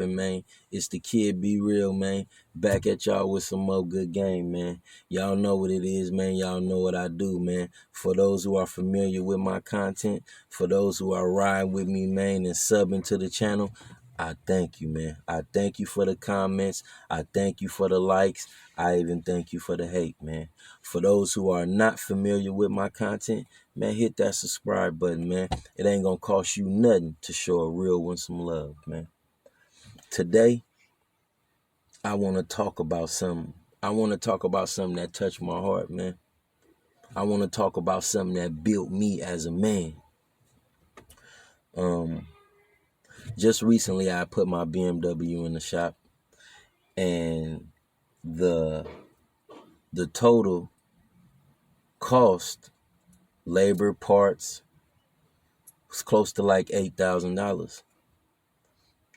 Man, it's the kid Be Real, man. Back at y'all with some more good game, man. Y'all know what it is, man. Y'all know what I do, man. For those who are familiar with my content, for those who are riding with me, man, and subbing to the channel, I thank you, man. I thank you for the comments. I thank you for the likes. I even thank you for the hate, man. For those who are not familiar with my content, man, hit that subscribe button, man. It ain't gonna cost you nothing to show a real one some love, man. Today, I want to talk about something. I want to talk about something that touched my heart, man. I want to talk about something that built me as a man. Just recently, I put my BMW in the shop, and the total cost, labor, parts, was close to like $8,000,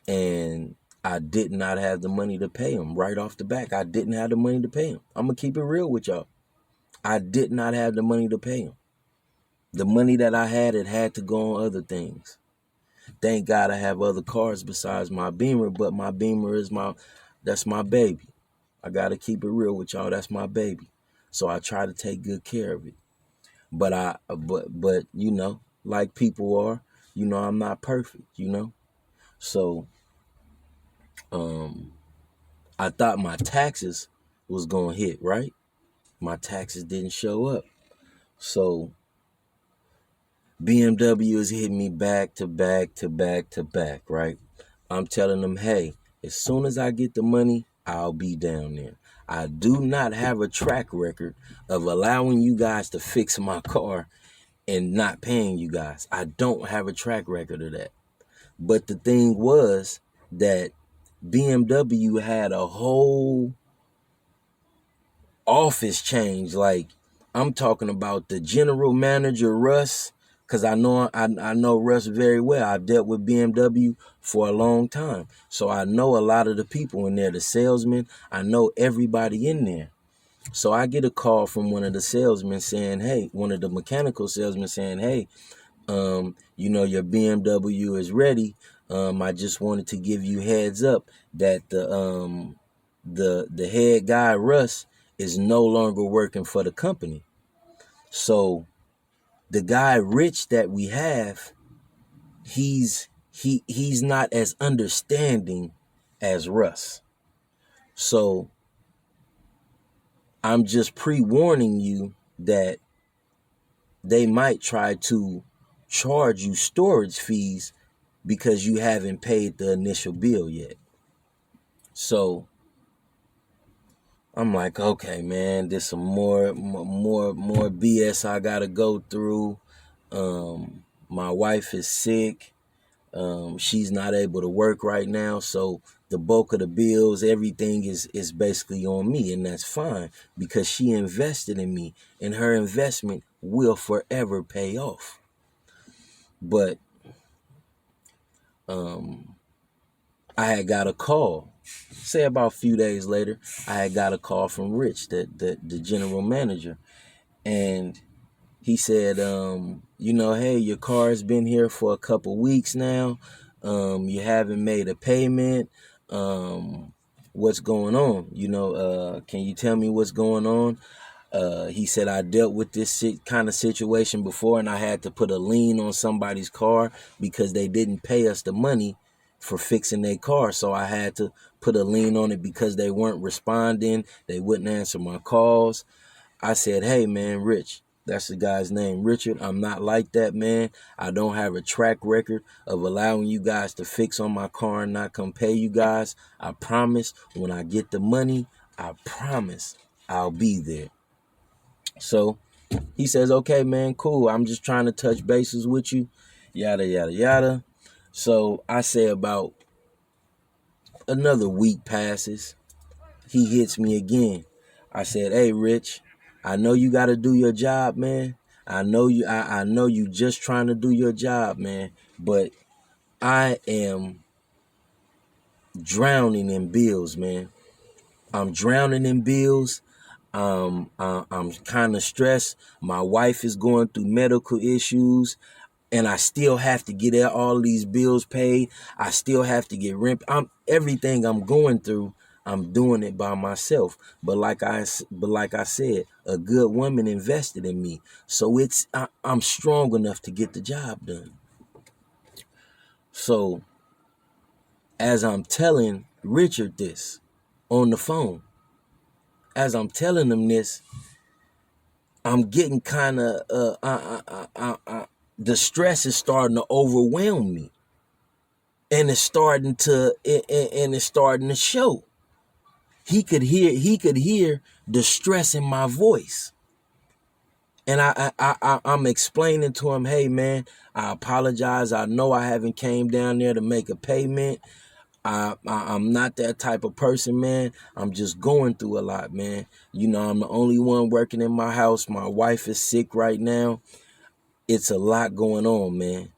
and I did not have the money to pay him right off the back. I didn't have the money to pay him. I'm gonna keep it real with y'all. I did not have the money to pay him. The money that I had, it had to go on other things. Thank God I have other cars besides my Beamer, but my Beamer is that's my baby. I gotta keep it real with y'all. That's my baby. So I try to take good care of it. But you know, like people are, you know, I'm not perfect, you know. So I thought my taxes was gonna hit, right? My taxes didn't show up. So BMW is hitting me back to back to back to back, right? I'm telling them, hey, as soon as I get the money, I'll be down there. I do not have a track record of allowing you guys to fix my car and not paying you guys. I don't have a track record of that. But the thing was that BMW had a whole office change. Like, I'm talking about the general manager, Russ, because I know Russ very well. I've dealt with BMW for a long time. So I know a lot of the people in there, the salesmen. I know everybody in there. So I get a call from one of the salesmen saying, hey, one of the mechanical salesmen saying, hey, you know, your BMW is ready. I just wanted to give you heads up that the head guy, Russ, is no longer working for the company. So the guy Rich that we have, he's not as understanding as Russ. So I'm just pre-warning you that they might try to charge you storage fees because you haven't paid the initial bill yet. So I'm like, okay, man, there's some more BS I gotta go through. My wife is sick. She's not able to work right now, so the bulk of the bills, everything is basically on me, and that's fine because she invested in me, and her investment will forever pay off. But I had got a call. Say about a few days later, I had got a call from Rich, the general manager, and he said, you know, hey, your car's been here for a couple weeks now. You haven't made a payment. What's going on? You know, can you tell me what's going on? He said, I dealt with this kind of situation before, and I had to put a lien on somebody's car because they didn't pay us the money for fixing their car. So I had to put a lien on it because they weren't responding. They wouldn't answer my calls. I said, hey, man, Rich, that's the guy's name, Richard. I'm not like that, man. I don't have a track record of allowing you guys to fix on my car and not come pay you guys. I promise when I get the money, I promise I'll be there. So he says, okay, man, cool. I'm just trying to touch bases with you, yada, yada, yada. So I say about another week passes. He hits me again. I said, hey, Rich, I know you got to do your job, man. I know you just trying to do your job, man. But I am drowning in bills, man. I'm drowning in bills. I'm kind of stressed. My wife is going through medical issues. and I still have to get all these bills paid. I still have to get rent. Everything I'm going through, I'm doing it by myself. But like I said, a good woman invested in me, so I'm strong enough to get the job done. So as I'm telling Richard this on the phone, as I'm telling him this, I'm getting kind of the stress is starting to overwhelm me, and it's starting to show. He could hear the stress in my voice, and I'm explaining to him, hey man, I apologize. I know I haven't came down there to make a payment. I'm not that type of person, man. I'm just going through a lot, man. You know, I'm the only one working in my house. My wife is sick right now. It's a lot going on, man.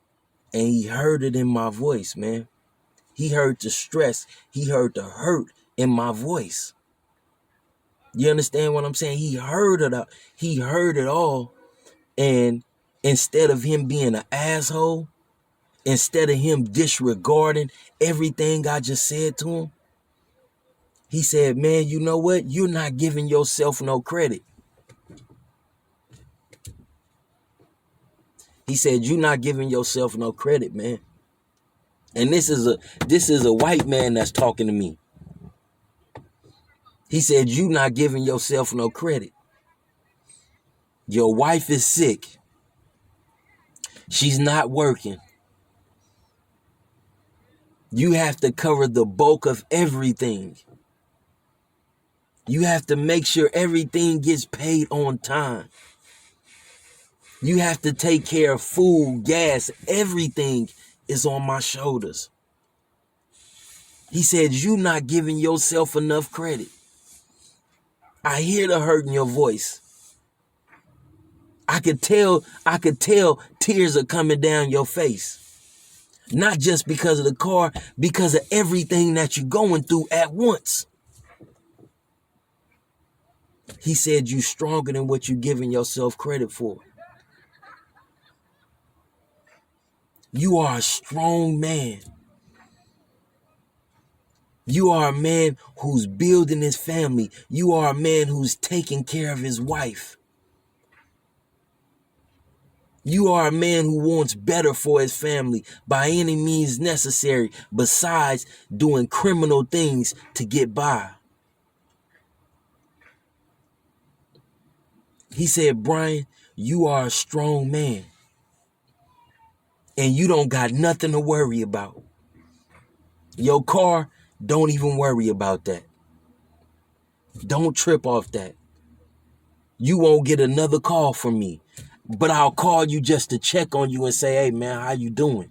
And he heard it in my voice, man. He heard the stress. He heard the hurt in my voice. You understand what I'm saying? He heard it. He heard it all. And instead of him being an asshole, instead of him disregarding everything I just said to him, he said, man, you know what? You're not giving yourself no credit. He said, you're not giving yourself no credit, man. And this is a white man that's talking to me. He said, you're not giving yourself no credit. Your wife is sick. She's not working. You have to cover the bulk of everything. You have to make sure everything gets paid on time. You have to take care of food, gas, everything is on my shoulders. He said, you're not giving yourself enough credit. I hear the hurt in your voice. I could tell tears are coming down your face. Not just because of the car, because of everything that you're going through at once. He said, you're stronger than what you're giving yourself credit for. You are a strong man. You are a man who's building his family. You are a man who's taking care of his wife. You are a man who wants better for his family by any means necessary, besides doing criminal things to get by. He said, Brian, you are a strong man, and you don't got nothing to worry about. Your car, don't even worry about that. Don't trip off that. You won't get another call from me, but I'll call you just to check on you and say, hey man, how you doing?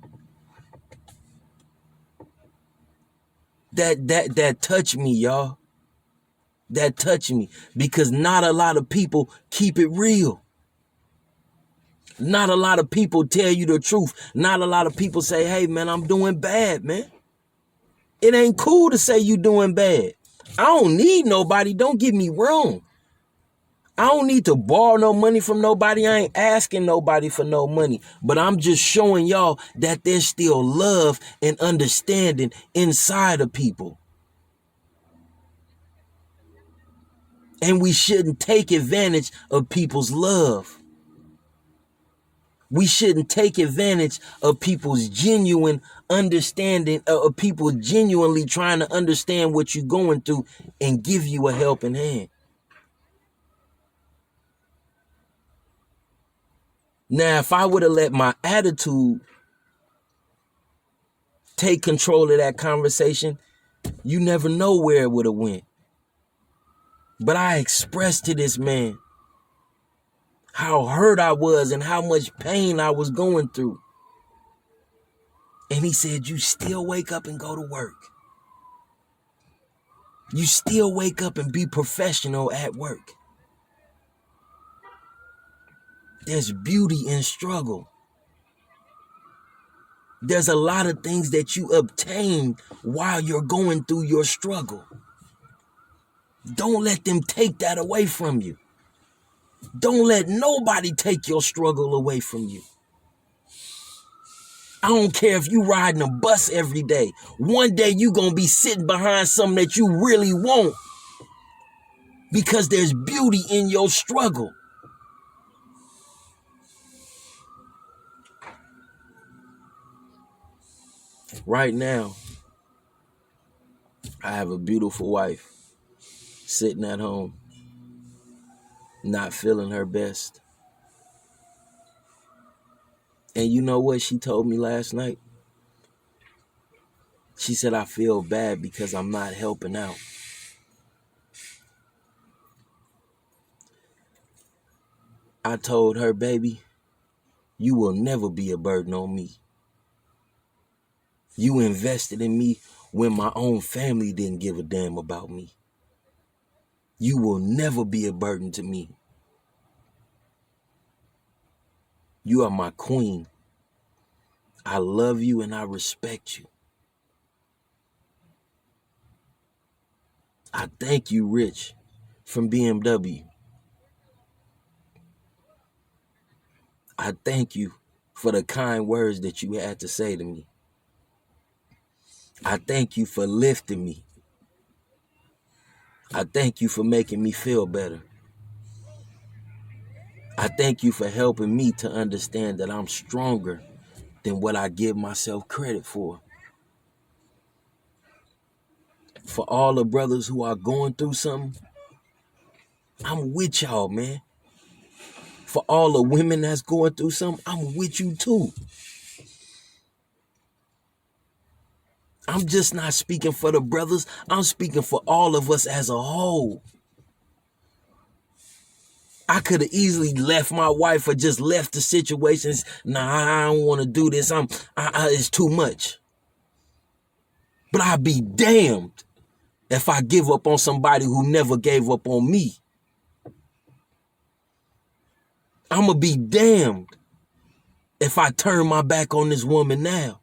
That touched me, y'all. That touched me, because not a lot of people keep it real. Not a lot of people tell you the truth. Not a lot of people say, hey man, I'm doing bad, man. It ain't cool to say you doing bad. I don't need nobody. Don't get me wrong. I don't need to borrow no money from nobody. I ain't asking nobody for no money. But I'm just showing y'all that there's still love and understanding inside of people. And we shouldn't take advantage of people's love. We shouldn't take advantage of people's genuine understanding, of people genuinely trying to understand what you're going through and give you a helping hand. Now, if I would have let my attitude take control of that conversation, you never know where it would have went. But I expressed to this man how hurt I was and how much pain I was going through. And he said, you still wake up and go to work. You still wake up and be professional at work. There's beauty in struggle. There's a lot of things that you obtain while you're going through your struggle. Don't let them take that away from you. Don't let nobody take your struggle away from you. I don't care if you riding a bus every day. One day you gonna be sitting behind something that you really want, because there's beauty in your struggle. Right now, I have a beautiful wife sitting at home, not feeling her best. And you know what she told me last night? She said, I feel bad because I'm not helping out. I told her, baby, you will never be a burden on me. You invested in me when my own family didn't give a damn about me. You will never be a burden to me. You are my queen. I love you and I respect you. I thank you, Rich, from BMW. I thank you for the kind words that you had to say to me. I thank you for lifting me. I thank you for making me feel better. I thank you for helping me to understand that I'm stronger than what I give myself credit for. For all the brothers who are going through something, I'm with y'all, man. For all the women that's going through something, I'm with you too. I'm just not speaking for the brothers. I'm speaking for all of us as a whole. I could have easily left my wife or just left the situations. Nah, I don't want to do this. It's too much. But I'd be damned if I give up on somebody who never gave up on me. I'm going to be damned if I turn my back on this woman now.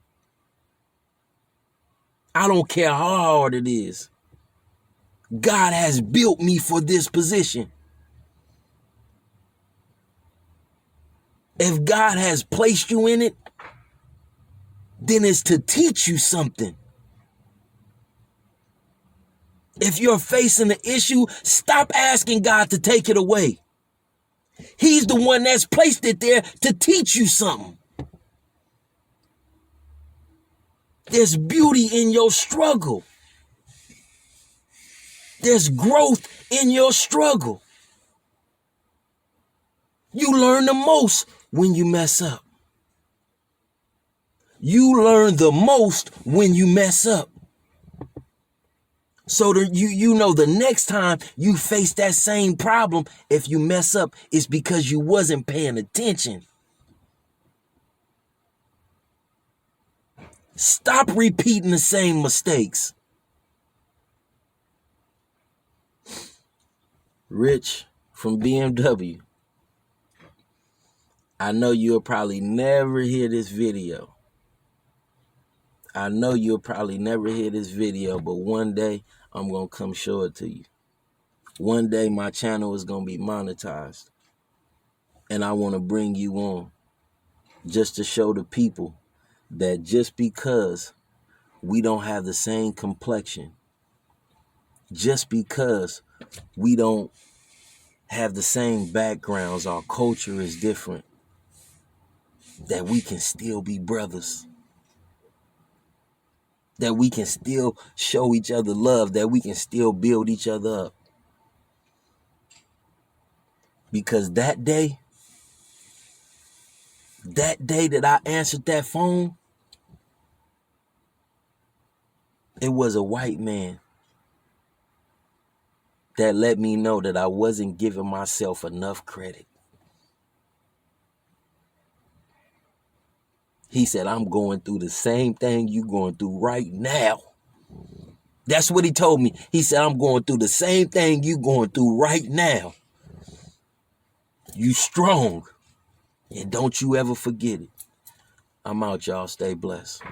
I don't care how hard it is. God has built me for this position. If God has placed you in it, then it's to teach you something. If you're facing an issue, stop asking God to take it away. He's the one that's placed it there to teach you something. There's beauty in your struggle. There's growth in your struggle. You learn the most when you mess up. You learn the most when you mess up. So that you know the next time you face that same problem, if you mess up, it's because you wasn't paying attention. Stop repeating the same mistakes. Rich from BMW. I know you'll probably never hear this video. But one day I'm going to come show it to you. One day my channel is going to be monetized. And I want to bring you on just to show the people that just because we don't have the same complexion, just because we don't have the same backgrounds, our culture is different, that we can still be brothers, that we can still show each other love, that we can still build each other up. Because that day that I answered that phone, it was a white man that let me know that I wasn't giving myself enough credit. He said, I'm going through the same thing you're going through right now. That's what he told me. He said, I'm going through the same thing you're going through right now. You strong. And don't you ever forget it. I'm out, y'all. Stay blessed.